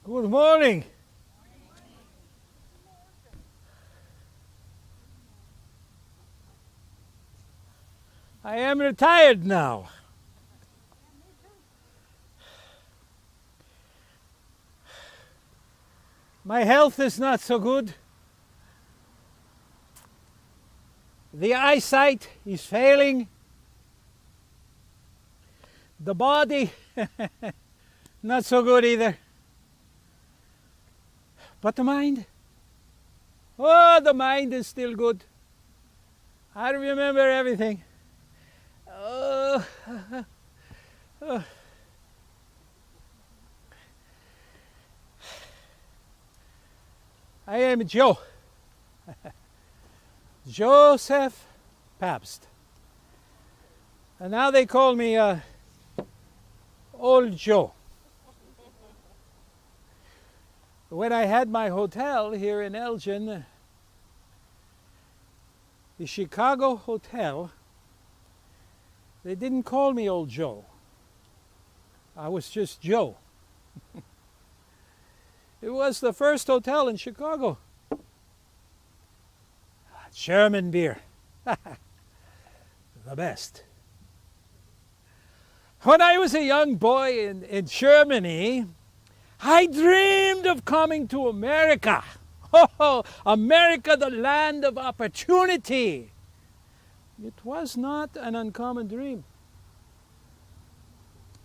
Good morning. I am retired now. My health is not so good. The eyesight is failing. The body, not so good either. But the mind, oh, the mind is still good. I remember everything. Oh, oh. I am Joe. Joseph Pabst. And now they call me Old Joe. When I had my hotel here in Elgin, the Chicago Hotel, they didn't call me Old Joe. I was just Joe. It was the first hotel in Chicago. German beer. The best. When I was a young boy in Germany, I dreamed of coming to America. Oh, America, the land of opportunity. It was not an uncommon dream.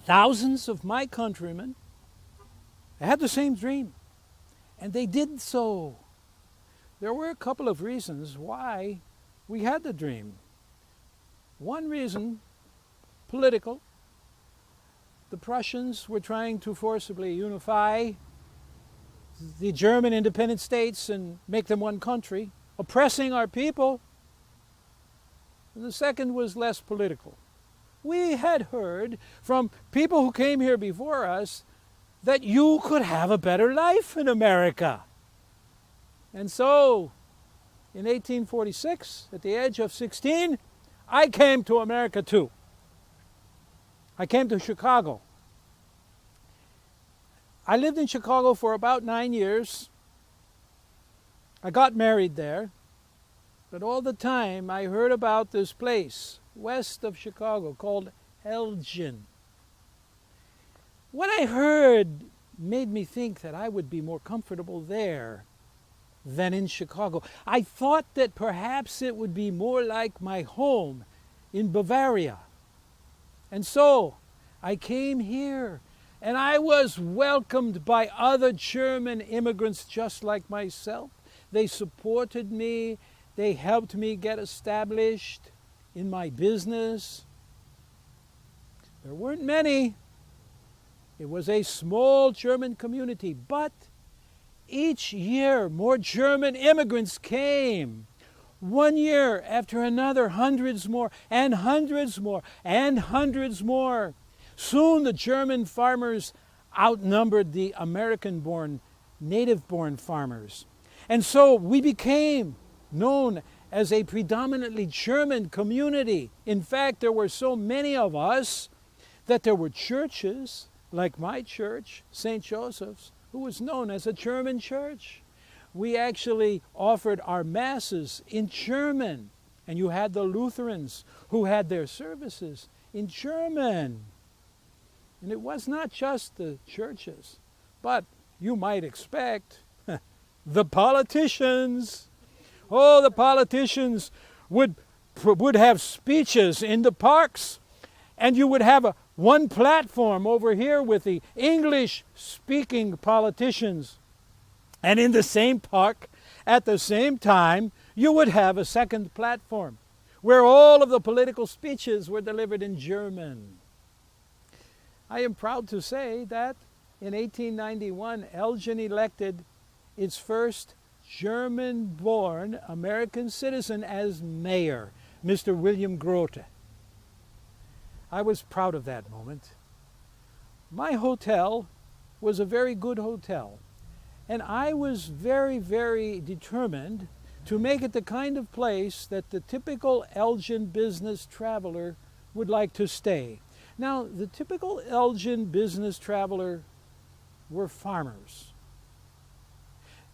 Thousands of my countrymen had the same dream, and they did so. There were a couple of reasons why we had the dream. One reason, political. The Prussians were trying to forcibly unify the German independent states and make them one country, oppressing our people. And the second was less political. We had heard from people who came here before us that you could have a better life in America. And so, in 1846, at the age of 16, I came to America too. I came to Chicago. I lived in Chicago for about 9 years. I got married there. But all the time I heard about this place west of Chicago called Elgin. What I heard made me think that I would be more comfortable there than in Chicago. I thought that perhaps it would be more like my home in Bavaria. And so I came here, and I was welcomed by other German immigrants just like myself. They supported me. They helped me get established in my business. There weren't many. It was a small German community, but each year more German immigrants came. One year after another, hundreds more, and hundreds more, and hundreds more. Soon the German farmers outnumbered the American-born, native-born farmers. And so we became known as a predominantly German community. In fact, there were so many of us that there were churches, like my church, St. Joseph's, who was known as a German church. We actually offered our masses in German, and you had the Lutherans who had their services in German. And it was not just the churches, but you might expect the politicians. Oh, the politicians would have speeches in the parks, and you would have one platform over here with the English-speaking politicians. And in the same park, at the same time, you would have a second platform where all of the political speeches were delivered in German. I am proud to say that in 1891, Elgin elected its first German-born American citizen as mayor, Mr. William Grote. I was proud of that moment. My hotel was a very good hotel, and I was very, very determined to make it the kind of place that the typical Elgin business traveler would like to stay. Now, the typical Elgin business traveler were farmers.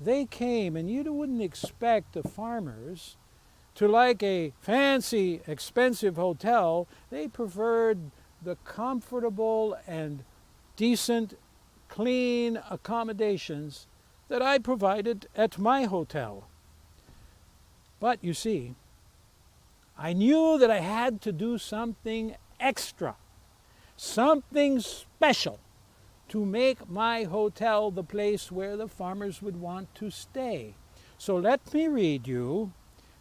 they came, and you wouldn't expect the farmers to like a fancy, expensive hotel. They preferred the comfortable and decent, clean accommodations that I provided at my hotel. But you see, I knew that I had to do something extra, something special, to make my hotel the place where the farmers would want to stay. So let me read you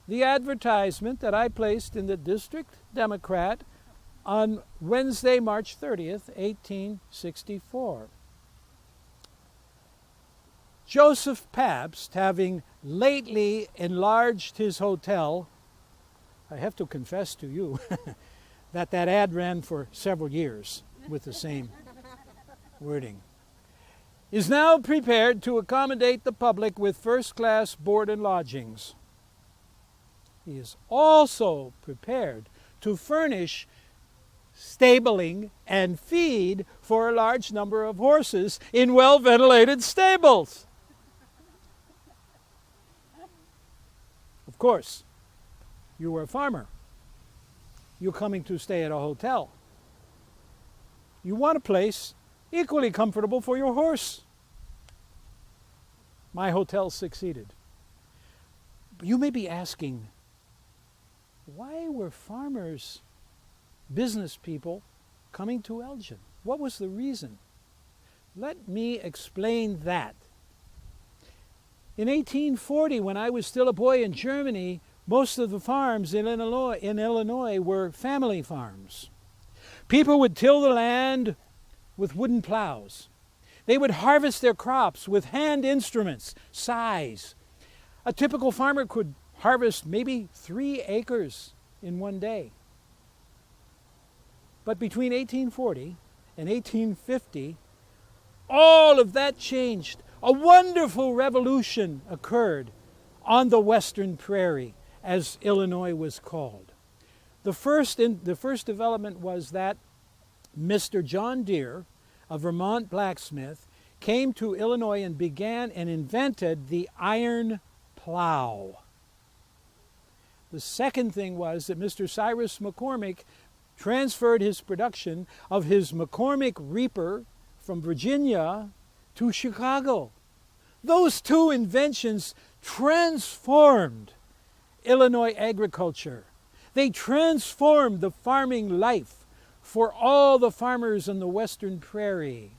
the advertisement that I placed in the District Democrat on Wednesday, March 30th, 1864. Joseph Pabst, having lately enlarged his hotel, I have to confess to you that ad ran for several years with the same wording, is now prepared to accommodate the public with first-class board and lodgings. He is also prepared to furnish stabling and feed for a large number of horses in well-ventilated stables. Of course, you were a farmer. You're coming to stay at a hotel. You want a place equally comfortable for your horse. My hotel succeeded. But you may be asking, why were farmers, business people, coming to Elgin? What was the reason? Let me explain that. In 1840, when I was still a boy in Germany, most of the farms in Illinois were family farms. People would till the land with wooden plows. They would harvest their crops with hand instruments, scythes. A typical farmer could harvest maybe 3 acres in one day. But between 1840 and 1850, all of that changed. A wonderful revolution occurred on the Western Prairie, as Illinois was called. The first development was that Mr. John Deere, a Vermont blacksmith, came to Illinois and began and invented the iron plow. The second thing was that Mr. Cyrus McCormick transferred his production of his McCormick Reaper from Virginia to Chicago. Those two inventions transformed Illinois agriculture. They transformed the farming life for all the farmers on the Western Prairie.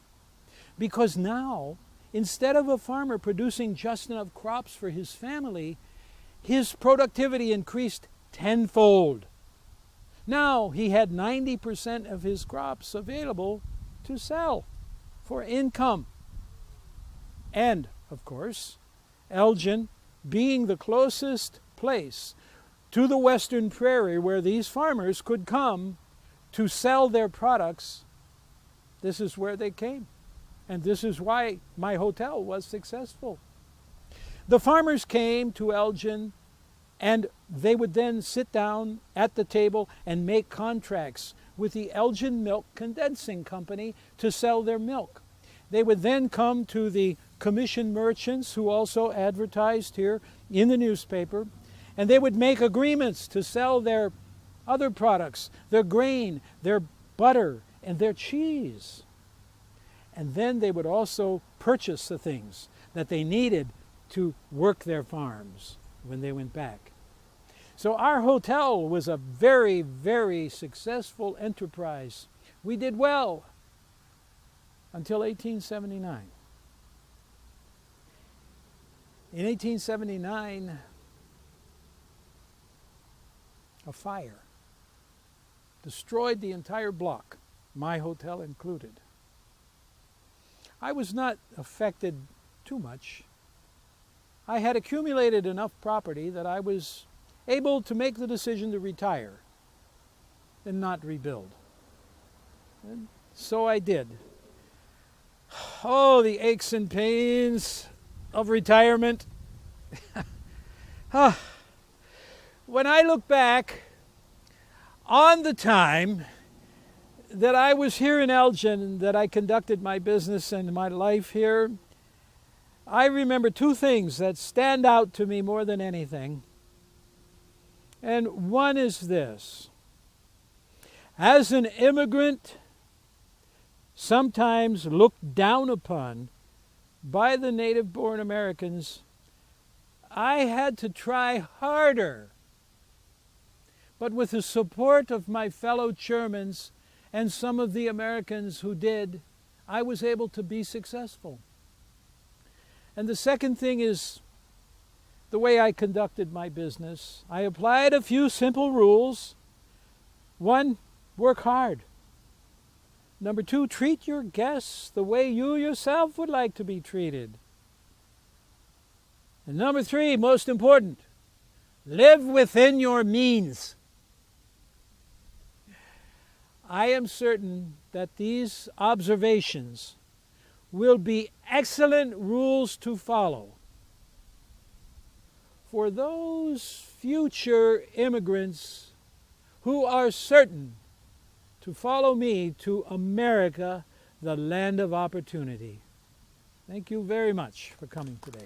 Because now, instead of a farmer producing just enough crops for his family, his productivity increased tenfold. Now he had 90% of his crops available to sell for income. And, of course, Elgin, being the closest place to the Western Prairie where these farmers could come to sell their products, this is where they came. And this is why my hotel was successful. The farmers came to Elgin, and they would then sit down at the table and make contracts with the Elgin Milk Condensing Company to sell their milk. They would then come to the commission merchants, who also advertised here in the newspaper, and they would make agreements to sell their other products, their grain, their butter, and their cheese. And then they would also purchase the things that they needed to work their farms when they went back. So our hotel was a very, very successful enterprise. We did well until 1879. In 1879, a fire destroyed the entire block, my hotel included. I was not affected too much. I had accumulated enough property that I was able to make the decision to retire and not rebuild. And so I did. Oh, the aches and pains of retirement. When I look back on the time that I was here in Elgin, that I conducted my business and my life here, I remember two things that stand out to me more than anything. And one is this. As an immigrant, sometimes looked down upon by the native-born Americans, I had to try harder. But with the support of my fellow Germans and some of the Americans who did, I was able to be successful. And the second thing is the way I conducted my business. I applied a few simple rules. One, work hard. Number two, treat your guests the way you yourself would like to be treated. And number three, most important, live within your means. I am certain that these observations will be excellent rules to follow for those future immigrants who are certain to follow me to America, the land of opportunity. Thank you very much for coming today.